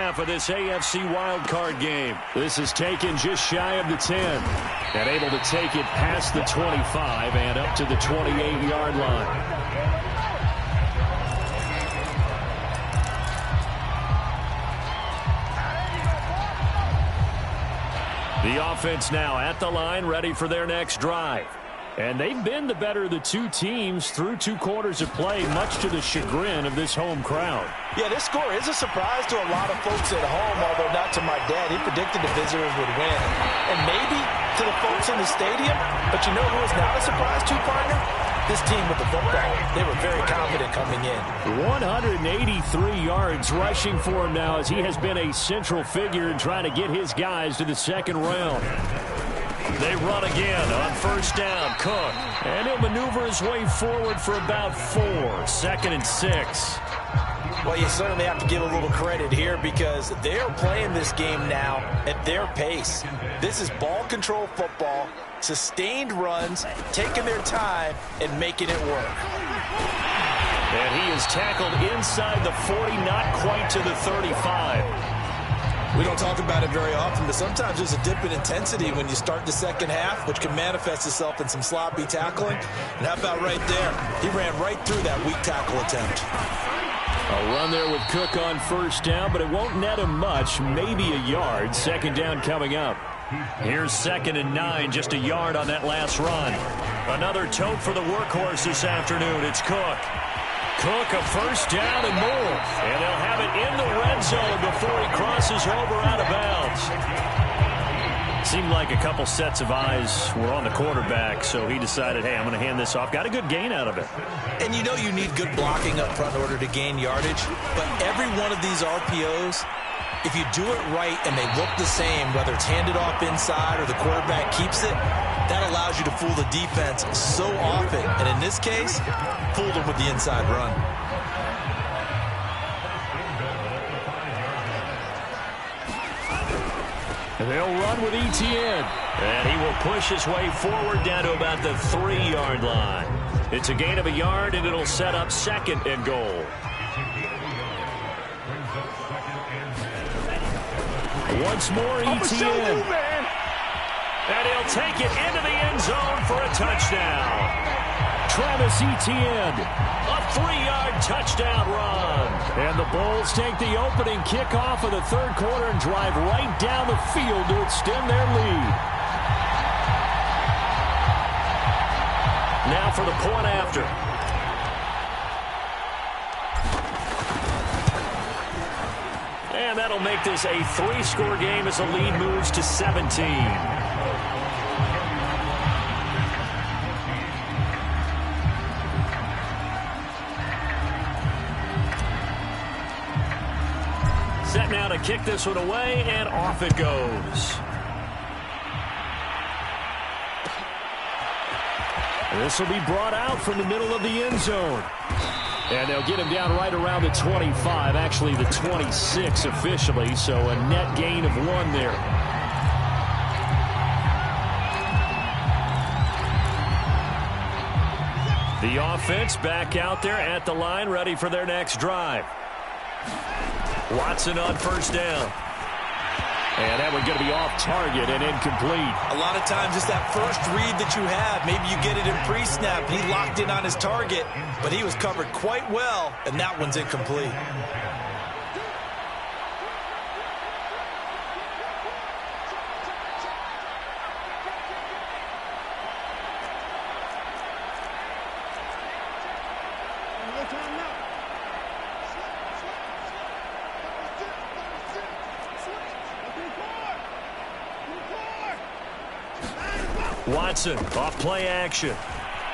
half of this AFC wildcard game. This is taken just shy of the 10. And able to take it past the 25 and up to the 28-yard line. The offense now at the line, ready for their next drive. And they've been the better of the two teams through 2 quarters of play, much to the chagrin of this home crowd. Yeah, this score is a surprise to a lot of folks at home, although not to my dad. He predicted the visitors would win. And maybe to the folks in the stadium. But you know who is not a surprise to, partner? This team with the football. They were very confident coming in. 183 yards rushing for him now, as he has been a central figure in trying to get his guys to the second round. They run again on first down. Cook. And he'll maneuver his way forward for about 4. 2nd and 6. Well, you certainly have to give a little credit here because they're playing this game now at their pace. This is ball control football, sustained runs, taking their time and making it work. And he is tackled inside the 40, not quite to the 35. We don't talk about it very often, but sometimes there's a dip in intensity when you start the second half, which can manifest itself in some sloppy tackling. And how about right there? He ran right through that weak tackle attempt. A run there with Cook on first down, but it won't net him much, maybe a yard. 2nd down coming up. Here's 2nd and 9, just a yard on that last run. Another tote for the workhorse this afternoon. It's Cook. Cook, a first down and more. And they'll have it in the red zone before he crosses over out of bounds. Seemed like a couple sets of eyes were on the quarterback, so he decided, hey, I'm going to hand this off. Got a good gain out of it. And you know you need good blocking up front in order to gain yardage. But every one of these RPOs, if you do it right and they look the same, whether it's handed off inside or the quarterback keeps it, that allows you to fool the defense so often. And in this case, fooled them with the inside run. They'll run with Etienne. And he will push his way forward down to about the 3-yard line. It's a gain of a yard, and it'll set up 2nd and goal. Once more, Etienne. And he'll take it into the end zone for a touchdown. Travis Etienne, a 3-yard touchdown run. And the Bulls take the opening kickoff of the 3rd quarter and drive right down the field to extend their lead. Now for the point after. And that'll make this a 3-score game as the lead moves to 17. Set now to kick this one away, and off it goes. This will be brought out from the middle of the end zone. And they'll get him down right around the 25, actually the 26 officially, so a net gain of 1 there. The offense back out there at the line, ready for their next drive. Watson on first down. And that one's going to be off target and incomplete. A lot of times it's that first read that you have. Maybe you get it in pre-snap. He locked in on his target, but he was covered quite well, and that one's incomplete. Watson off play action.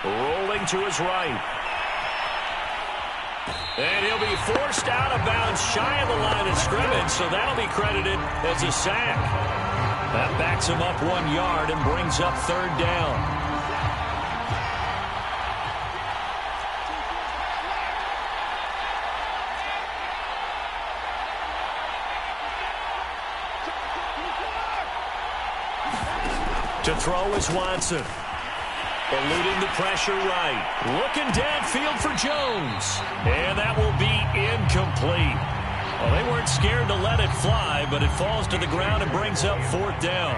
Rolling to his right. And he'll be forced out of bounds shy of the line of scrimmage, so that'll be credited as a sack. That backs him up 1 yard and brings up 3rd down. To throw is Watson. Eluding the pressure right. Looking downfield for Jones. And that will be incomplete. Well, they weren't scared to let it fly, but it falls to the ground and brings up 4th down.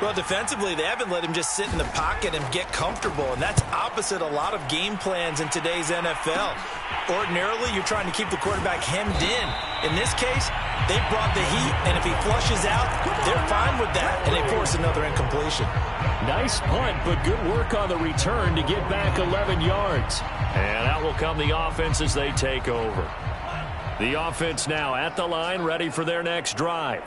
Well, defensively, they haven't let him just sit in the pocket and get comfortable, and that's opposite a lot of game plans in today's NFL. Ordinarily, you're trying to keep the quarterback hemmed in. In this case, they brought the heat, and if he flushes out, they're fine with that, and they force another incompletion. Nice punt, but good work on the return to get back 11 yards. And out will come the offense as they take over. The offense now at the line, ready for their next drive.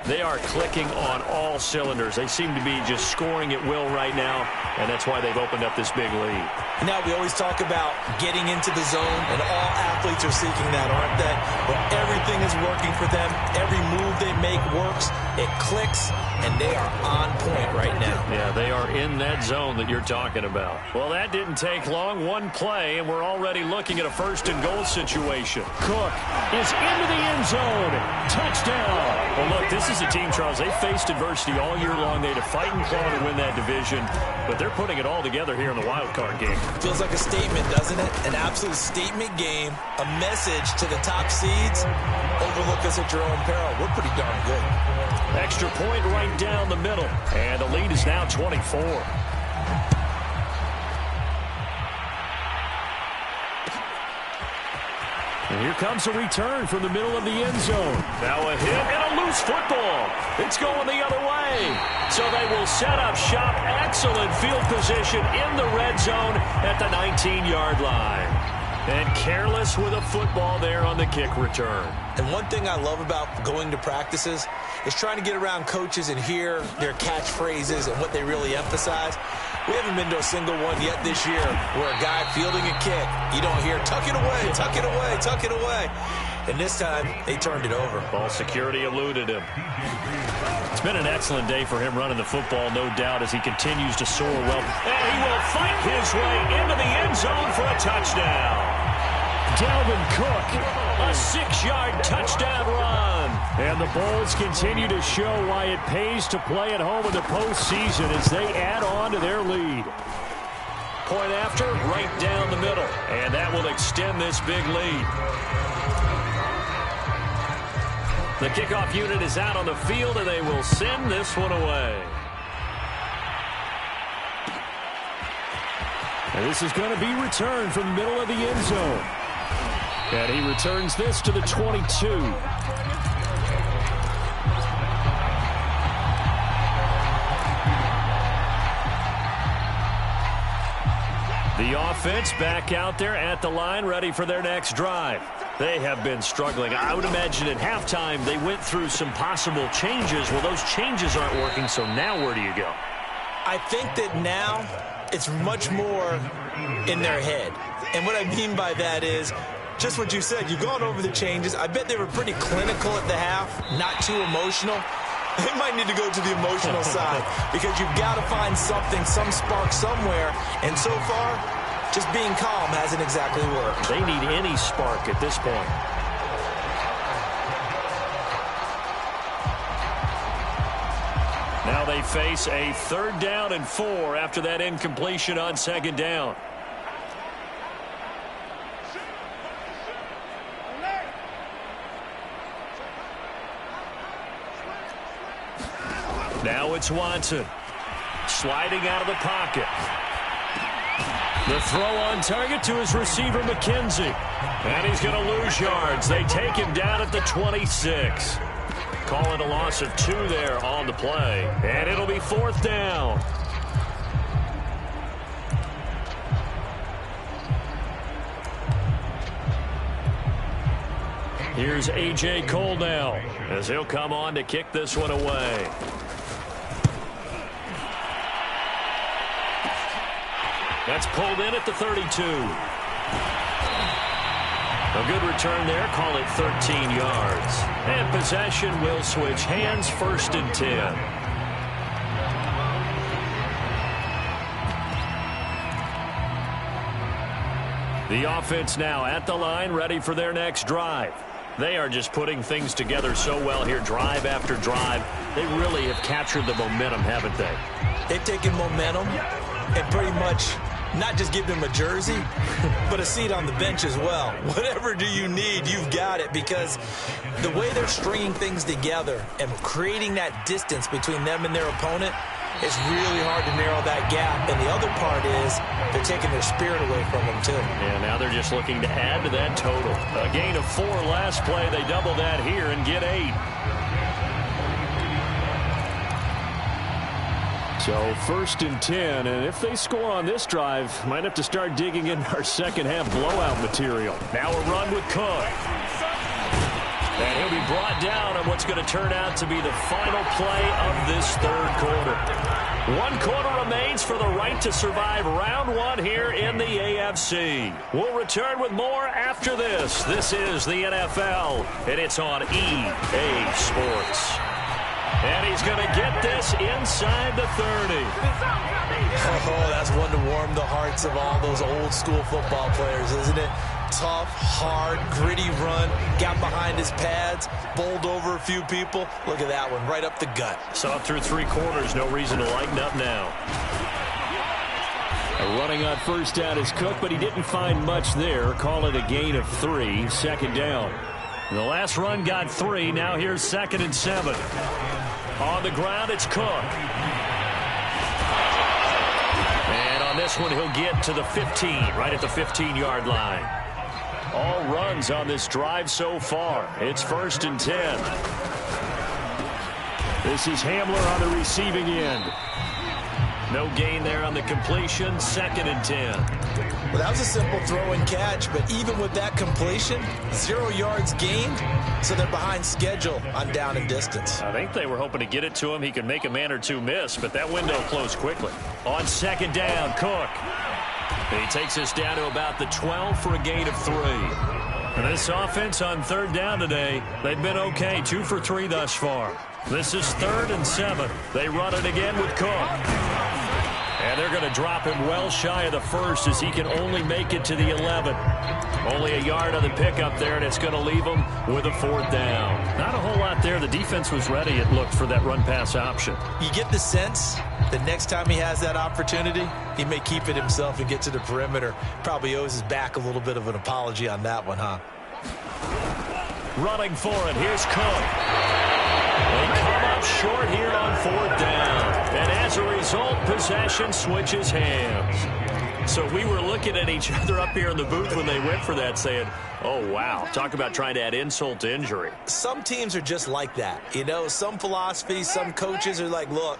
They are clicking on all cylinders. They seem to be just scoring at will right now, and that's why they've opened up this big lead. Now, we always talk about getting into the zone, and all athletes are seeking that, aren't they? But everything is working for them. Every move they make works. It clicks, and they are on point right now. Yeah, they are in that zone that you're talking about. Well, that didn't take long. One play, and we're already looking at a 1st-and-goal situation. Cook is into the end zone. Touchdown. Well, look, this is a team, Charles. They faced adversity all year long. They had to fight and claw to win that division, but they're putting it all together here in the wild card game. Feels like a statement, doesn't it? An absolute statement game, a message to the top seeds. Overlook us at your own peril. We're pretty darn good. Extra point right down the middle, and the lead is now 24. And here comes a return from the middle of the end zone. Now a hit and a loose football. It's going the other way. So they will set up shop. Excellent field position in the red zone at the 19-yard line. And careless with a football there on the kick return. And one thing I love about going to practices is trying to get around coaches and hear their catchphrases and what they really emphasize. We haven't been to a single one yet this year where a guy fielding a kick, you don't hear, tuck it away, tuck it away, tuck it away. And this time, they turned it over. Ball security eluded him. It's been an excellent day for him running the football, no doubt, as he continues to soar well. And he will fight his way into the end zone for a touchdown. Dalvin Cook, a 6-yard touchdown run. And the Bulls continue to show why it pays to play at home in the postseason as they add on to their lead. Point after, right down the middle. And that will extend this big lead. The kickoff unit is out on the field, and they will send this one away. And this is going to be returned from the middle of the end zone. And he returns this to the 22. The offense back out there at the line, ready for their next drive. They have been struggling. I would imagine at halftime they went through some possible changes. Well, those changes aren't working, so now where do you go? I think that now it's much more in their head. And what I mean by that is just what you said. You've gone over the changes. I bet they were pretty clinical at the half, not too emotional. They might need to go to the emotional side because you've got to find something, some spark somewhere. And so far, just being calm hasn't exactly worked. They need any spark at this point. Now they face a 3rd down and 4 after that incompletion on 2nd down. Now it's Watson. Sliding out of the pocket. The throw on target to his receiver, McKenzie. And he's going to lose yards. They take him down at the 26. Call it a loss of 2 there on the play. And it'll be 4th down. Here's A.J. Cole now as he'll come on to kick this one away. That's pulled in at the 32. A good return there. Call it 13 yards. And possession will switch hands, 1st and 10. The offense now at the line, ready for their next drive. They are just putting things together so well here, drive after drive. They really have captured the momentum, haven't they? They've taken momentum and pretty much not just give him a jersey, but a seat on the bench as well. Whatever do you need, you've got it, because the way they're stringing things together and creating that distance between them and their opponent, it's really hard to narrow that gap. And the other part is they're taking their spirit away from them, too. Yeah, now they're just looking to add to that total. A gain of 4 last play. They double that here and get 8. So 1st and 10, and if they score on this drive, might have to start digging in our second half blowout material. Now a run with Cook. And he'll be brought down on what's going to turn out to be the final play of this 3rd quarter. 1 quarter remains for the right to survive round 1 here in the AFC. We'll return with more after this. This is the NFL, and it's on EA Sports. And he's going to get this inside the 30. Oh, that's one to warm the hearts of all those old school football players, isn't it? Tough, hard, gritty run, got behind his pads, bowled over a few people. Look at that one, right up the gut. Saw it through 3 quarters, no reason to lighten up now. Running on 1st down is Cook, but he didn't find much there. Call it a gain of 3, 2nd down. The last run got 3, now here's 2nd and 7. On the ground, it's Cook. And on this one, he'll get to the 15, right at the 15-yard line. All runs on this drive so far. It's 1st and 10. This is Hamler on the receiving end. No gain there on the completion. 2nd and 10. Well, that was a simple throw and catch, but even with that completion, 0 yards gained, so they're behind schedule on down and distance. I think they were hoping to get it to him. He could make a man or 2 miss, but that window closed quickly. On 2nd down, Cook. He takes us down to about the 12 for a gain of 3. And this offense on 3rd down today, they've been okay. 2 for 3 thus far. This is 3rd and 7. They run it again with Cook. And they're going to drop him well shy of the 1st as he can only make it to the 11. Only a yard on the pickup there, and it's going to leave him with a 4th down. Not a whole lot there. The defense was ready, it looked, for that run-pass option. You get the sense that next time he has that opportunity, he may keep it himself and get to the perimeter. Probably owes his back a little bit of an apology on that one, huh? Running for it. Here's Cook. They come up short here on 4th down. And as a result, possession switches hands. So we were looking at each other up here in the booth when they went for that, saying, oh, wow. Talk about trying to add insult to injury. Some teams are just like that. You know, some philosophies, some coaches are like, look,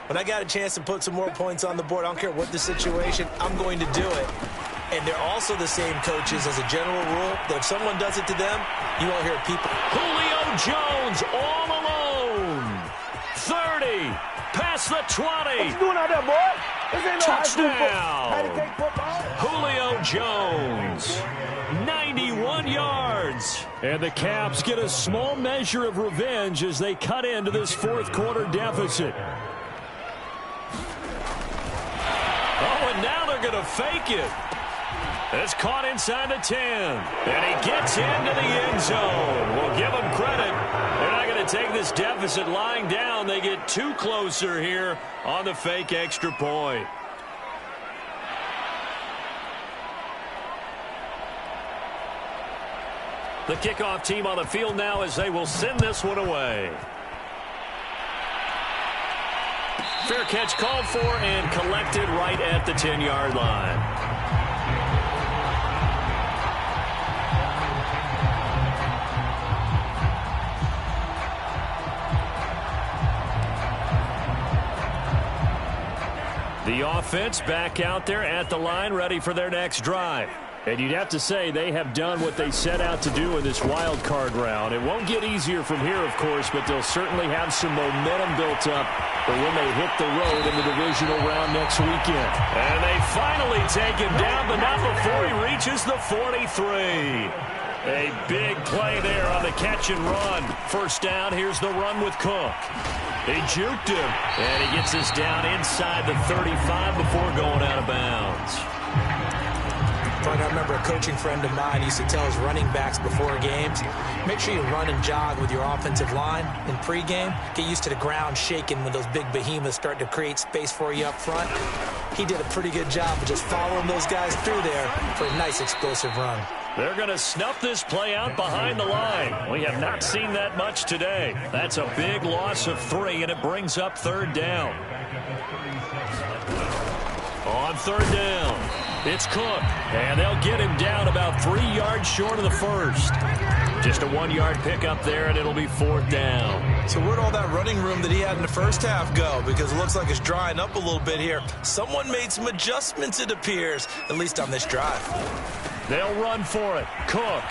when I got a chance to put some more points on the board, I don't care what the situation, I'm going to do it. And they're also the same coaches as a general rule that if someone does it to them, you won't hear people. Julio Jones all alone. 30. Past the 20. What you doing out there, boy? This ain't no touchdown. Julio Jones. 91 yards. And the Caps get a small measure of revenge as they cut into this 4th quarter deficit. Oh, and now they're going to fake it. It's caught inside the 10. And he gets into the end zone. We'll give him credit. They're not going to take this deficit lying down. They get 2 closer here on the fake extra point. The kickoff team on the field now as they will send this one away. Fair catch called for and collected right at the 10-yard line. The offense back out there at the line, ready for their next drive. And you'd have to say they have done what they set out to do in this wild card round. It won't get easier from here, of course, but they'll certainly have some momentum built up for when they hit the road in the divisional round next weekend. And they finally take him down, but not before he reaches the 43. A big play there on the catch and run. 1st down, here's the run with Cook. He juked him, and he gets us down inside the 35 before going out of bounds. funny. I remember a coaching friend of mine used to tell his running backs before games, make sure you run and jog with your offensive line in pregame. Get used to the ground shaking when those big behemoths start to create space for you up front. He did a pretty good job of just following those guys through there for a nice explosive run. They're going to snuff this play out behind the line. We have not seen that much today. That's a big loss of 3, and it brings up 3rd down. On 3rd down, it's Cook, and they'll get him down about 3 yards short of the first. Just a 1-yard pickup there, and it'll be 4th down. So where'd all that running room that he had in the first half go? Because it looks like it's drying up a little bit here. Someone made some adjustments, it appears, at least on this drive. They'll run for it. Cook.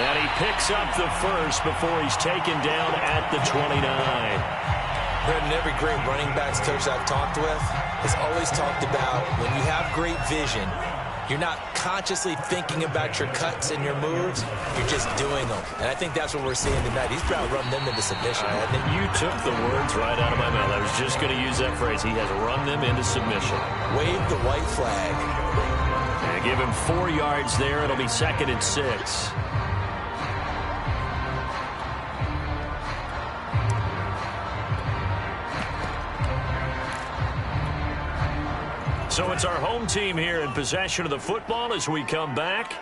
And he picks up the first before he's taken down at the 29. Brendan, every great running backs coach I've talked with has always talked about when you have great vision, you're not consciously thinking about your cuts and your moves. You're just doing them. And I think that's what we're seeing tonight. He's about to run them into submission. You took the words right out of my mouth. I was just going to use that phrase. He has run them into submission. Wave the white flag. And give him 4 yards there. It'll be 2nd and 6. So it's our home team here in possession of the football as we come back.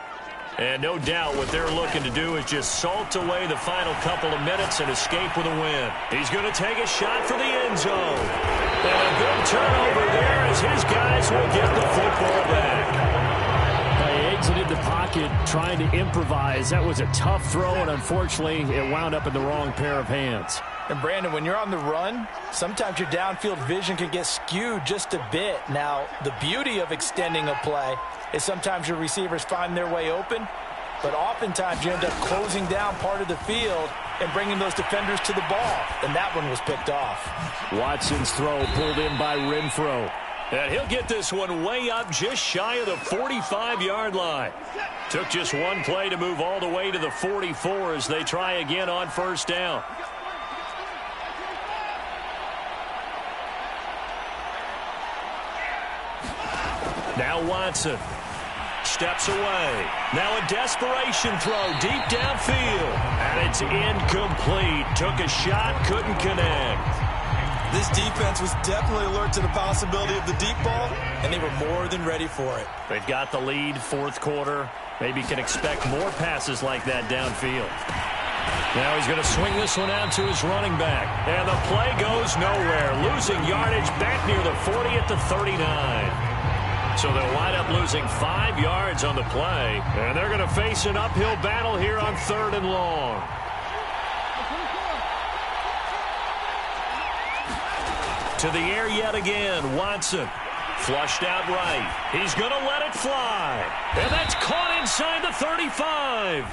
And no doubt what they're looking to do is just salt away the final couple of minutes and escape with a win. He's going to take a shot for the end zone. And a good turnover there as his guys will get the football back. They exited the pocket trying to improvise. That was a tough throw, and unfortunately it wound up in the wrong pair of hands. And Brandon, when you're on the run, sometimes your downfield vision can get skewed just a bit. Now, the beauty of extending a play is sometimes your receivers find their way open, but oftentimes you end up closing down part of the field and bringing those defenders to the ball. And that one was picked off. Watson's throw pulled in by Renfro. And he'll get this one way up just shy of the 45-yard line. Took just one play to move all the way to the 44 as they try again on 1st down. Now Watson steps away. Now a desperation throw deep downfield. And it's incomplete. Took a shot, couldn't connect. This defense was definitely alert to the possibility of the deep ball, and they were more than ready for it. They've got the lead, 4th quarter. Maybe can expect more passes like that downfield. Now he's going to swing this one out to his running back. And the play goes nowhere. Losing yardage back near the 40 at the 39. So they'll wind up losing 5 yards on the play. And they're going to face an uphill battle here on 3rd and long. To the air yet again. Watson flushed out right. He's going to let it fly. And that's caught inside the 35.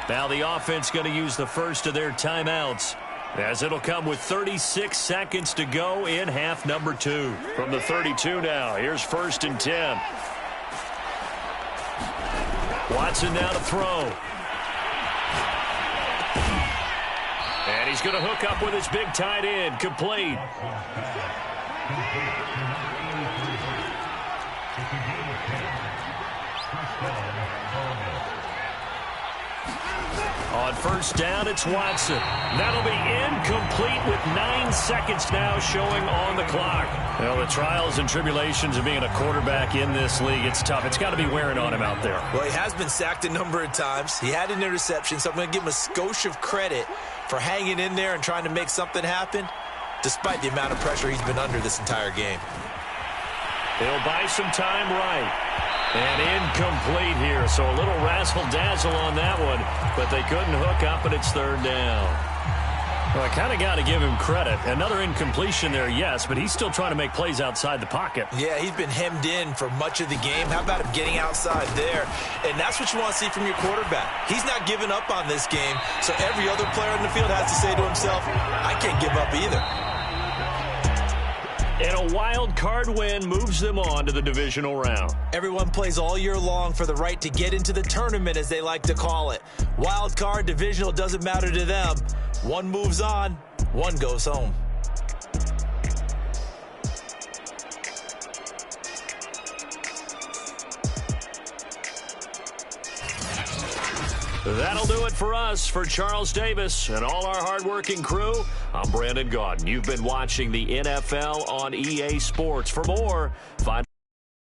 Now the offense going to use the first of their timeouts, as it'll come with 36 seconds to go in half number 2. From the 32 now, here's 1st and 10. Watson now to throw. And he's going to hook up with his big tight end, complete. On 1st down, it's Watson. That'll be incomplete with 9 seconds now showing on the clock. Well, the trials and tribulations of being a quarterback in this league, it's tough. It's got to be wearing on him out there. Well, he has been sacked a number of times. He had an interception, so I'm going to give him a skosh of credit for hanging in there and trying to make something happen, despite the amount of pressure he's been under this entire game. He'll buy some time right. And incomplete here, so a little razzle-dazzle on that one, but they couldn't hook up, and it's 3rd down. Well, I kind of got to give him credit. Another incompletion there, yes, but he's still trying to make plays outside the pocket. Yeah, he's been hemmed in for much of the game. How about him getting outside there? And that's what you want to see from your quarterback. He's not giving up on this game, so every other player in the field has to say to himself, I can't give up either. And a wild card win moves them on to the divisional round. Everyone plays all year long for the right to get into the tournament, as they like to call it. Wild card, divisional, doesn't matter to them. One moves on, one goes home. That'll do it for us. For Charles Davis and all our hardworking crew, I'm Brandon Gaudin. You've been watching the NFL on EA Sports. For more,